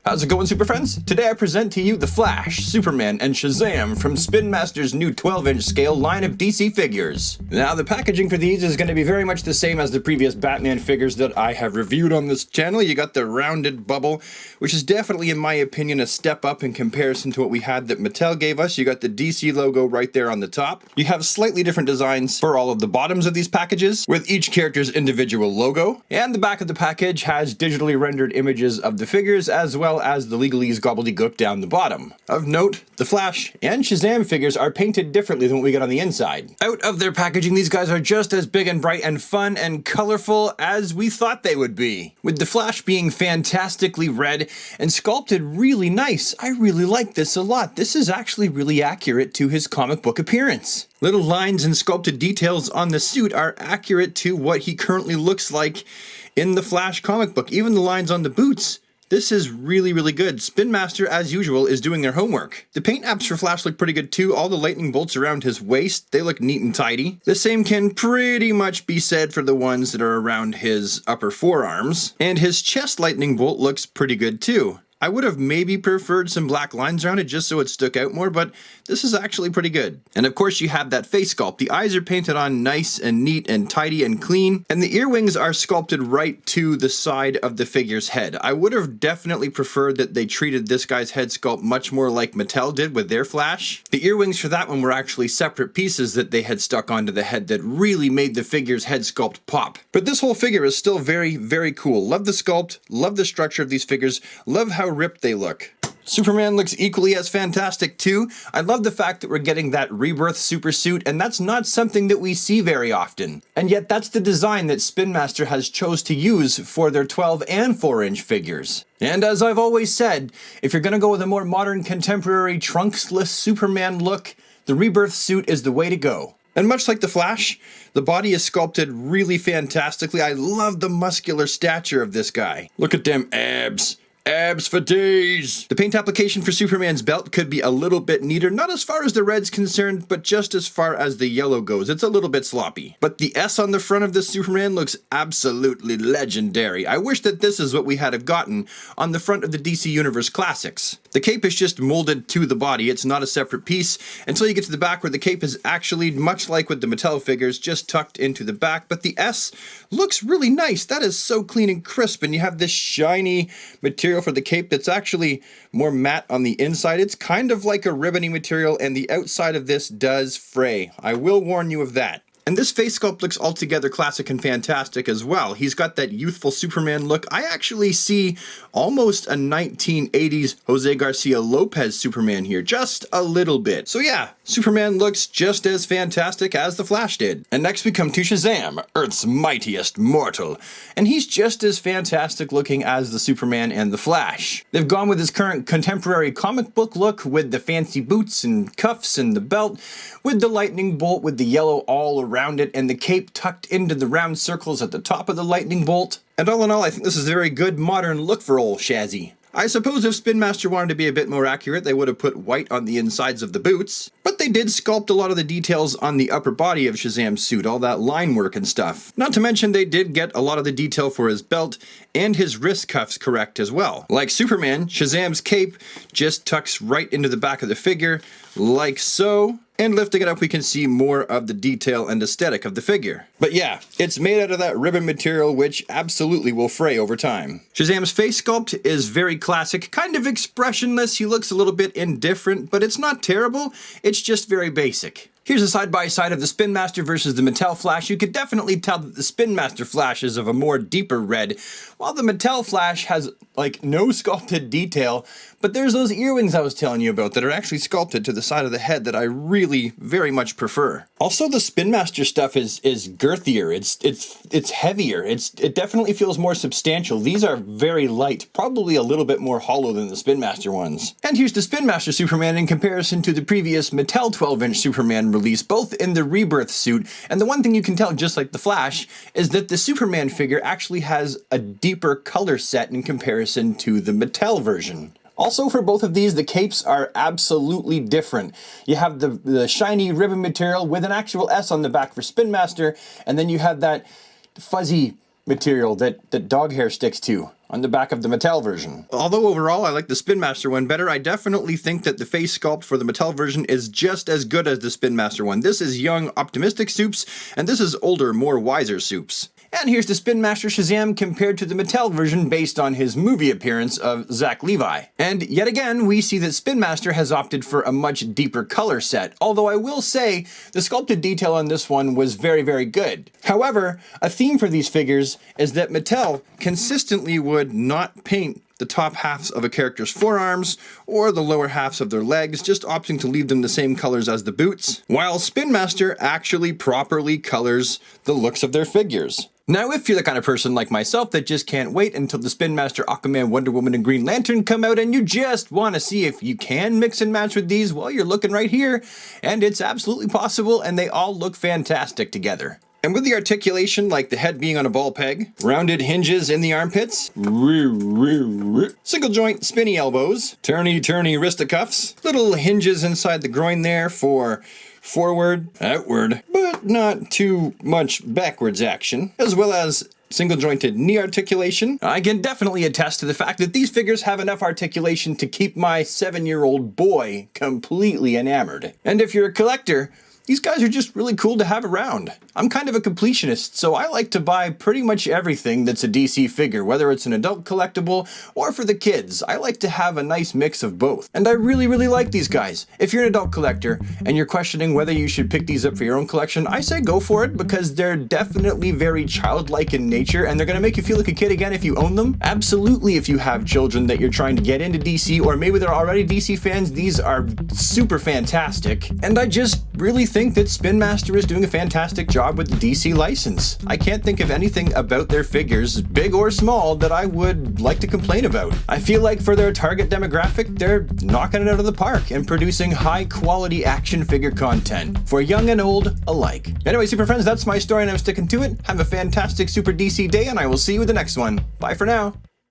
How's it going, Super Friends? Today I present to you The Flash, Superman, and Shazam from Spin Master's new 12-inch scale line of DC figures. Now, the packaging for these is going to be very much the same as the previous Batman figures that I have reviewed on this channel. You got the rounded bubble, which is definitely, in my opinion, a step up in comparison to what we had that Mattel gave us. You got the DC logo right there on the top. You have slightly different designs for all of the bottoms of these packages, with each character's individual logo. And the back of the package has digitally rendered images of the figures, as well as the legalese gobbledygook down the bottom. Of note, the Flash and Shazam figures are painted differently than what we get on the inside. Out of their packaging, these guys are just as big and bright and fun and colorful as we thought they would be. With the Flash being fantastically red and sculpted really nice. I really like this a lot. This is actually really accurate to his comic book appearance. Little lines and sculpted details on the suit are accurate to what he currently looks like in the Flash comic book. Even the lines on the boots. This is really, really good. Spin Master, as usual, is doing their homework. The paint apps for Flash look pretty good too. All the lightning bolts around his waist, they look neat and tidy. The same can pretty much be said for the ones that are around his upper forearms. And his chest lightning bolt looks pretty good too. I would have maybe preferred some black lines around it just so it stuck out more, but this is actually pretty good. And of course you have that face sculpt. The eyes are painted on nice and neat and tidy and clean, and the ear wings are sculpted right to the side of the figure's head. I would have definitely preferred that they treated this guy's head sculpt much more like Mattel did with their Flash. The ear wings for that one were actually separate pieces that they had stuck onto the head that really made the figure's head sculpt pop. But this whole figure is still very, very cool. Love the sculpt, love the structure of these figures, love how ripped they look. Superman looks equally as fantastic too. I love the fact that we're getting that rebirth supersuit, and that's not something that we see very often. And yet that's the design that Spin Master has chose to use for their 12 and 4-inch figures. And as I've always said, if you're gonna go with a more modern contemporary trunksless Superman look, the rebirth suit is the way to go. And much like the Flash, the body is sculpted really fantastically. I love the muscular stature of this guy. Look at them abs. Abs for days! The paint application for Superman's belt could be a little bit neater, not as far as the red's concerned, but just as far as the yellow goes. It's a little bit sloppy. But the S on the front of this Superman looks absolutely legendary. I wish that this is what we had have gotten on the front of the DC Universe Classics. The cape is just molded to the body. It's not a separate piece until you get to the back, where the cape is actually, much like with the Mattel figures, just tucked into the back. But the S looks really nice. That is so clean and crisp, and you have this shiny material for the cape that's actually more matte on the inside. It's kind of like a ribbony material, and the outside of this does fray. I will warn you of that. And this face sculpt looks altogether classic and fantastic as well. He's got that youthful Superman look. I actually see almost a 1980s Jose Garcia Lopez Superman here, just a little bit. So yeah, Superman looks just as fantastic as the Flash did. And next we come to Shazam, Earth's mightiest mortal. And he's just as fantastic looking as the Superman and the Flash. They've gone with his current contemporary comic book look, with the fancy boots and cuffs and the belt, with the lightning bolt with the yellow all around it, and the cape tucked into the round circles at the top of the lightning bolt. And all in all, I think this is a very good modern look for old Shazzy. I suppose if Spin Master wanted to be a bit more accurate, they would have put white on the insides of the boots, but they did sculpt a lot of the details on the upper body of Shazam's suit, all that line work and stuff. Not to mention they did get a lot of the detail for his belt and his wrist cuffs correct as well. Like Superman, Shazam's cape just tucks right into the back of the figure, like so. And lifting it up, we can see more of the detail and aesthetic of the figure. But yeah, it's made out of that ribbon material, which absolutely will fray over time. Shazam's face sculpt is very classic, kind of expressionless. He looks a little bit indifferent, but it's not terrible. It's just very basic. Here's a side-by-side of the Spin Master versus the Mattel Flash. You could definitely tell that the Spin Master Flash is of a more deeper red, while the Mattel Flash has, like, no sculpted detail, but there's those earwings I was telling you about that are actually sculpted to the side of the head that I really very much prefer. Also, the Spin Master stuff is girthier. It's heavier. It definitely feels more substantial. These are very light, probably a little bit more hollow than the Spin Master ones. And here's the Spin Master Superman in comparison to the previous Mattel 12-inch Superman release, both in the rebirth suit. And the one thing you can tell, just like the Flash, is that the Superman figure actually has a deeper color set in comparison to the Mattel version. Also, for both of these, the capes are absolutely different. You have the shiny ribbon material with an actual S on the back for Spin Master, and then you have that fuzzy material that dog hair sticks to on the back of the Mattel version. Although overall I like the Spin Master one better, I definitely think that the face sculpt for the Mattel version is just as good as the Spin Master one. This is young, optimistic Supes, and this is older, more wiser Supes. And here's the Spin Master Shazam compared to the Mattel version based on his movie appearance of Zach Levi. And yet again, we see that Spin Master has opted for a much deeper color set, although I will say the sculpted detail on this one was very, very good. However, a theme for these figures is that Mattel consistently would not paint the top halves of a character's forearms or the lower halves of their legs, just opting to leave them the same colors as the boots, while Spin Master actually properly colors the looks of their figures. Now, if you're the kind of person like myself that just can't wait until the Spin Master, Aquaman, Wonder Woman, and Green Lantern come out and you just want to see if you can mix and match with these, well, you're looking right here, and it's absolutely possible, and they all look fantastic together. And with the articulation, like the head being on a ball peg, rounded hinges in the armpits, single joint spinny elbows, turny wristicuffs, little hinges inside the groin there for forward, outward, but not too much backwards action, as well as single jointed knee articulation. I can definitely attest to the fact that these figures have enough articulation to keep my 7-year-old boy completely enamored. And if you're a collector, these guys are just really cool to have around. I'm kind of a completionist, so I like to buy pretty much everything that's a DC figure, whether it's an adult collectible or for the kids. I like to have a nice mix of both. And I really, really like these guys. If you're an adult collector and you're questioning whether you should pick these up for your own collection, I say go for it because they're definitely very childlike in nature and they're gonna make you feel like a kid again if you own them. Absolutely, if you have children that you're trying to get into DC or maybe they're already DC fans, these are super fantastic. And I just really think that Spin Master is doing a fantastic job with the DC license. I can't think of anything about their figures, big or small, that I would like to complain about. I feel like for their target demographic, they're knocking it out of the park and producing high quality action figure content for young and old alike. Anyway, super friends, that's my story and I'm sticking to it. Have a fantastic Super DC day and I will see you with the next one. Bye for now.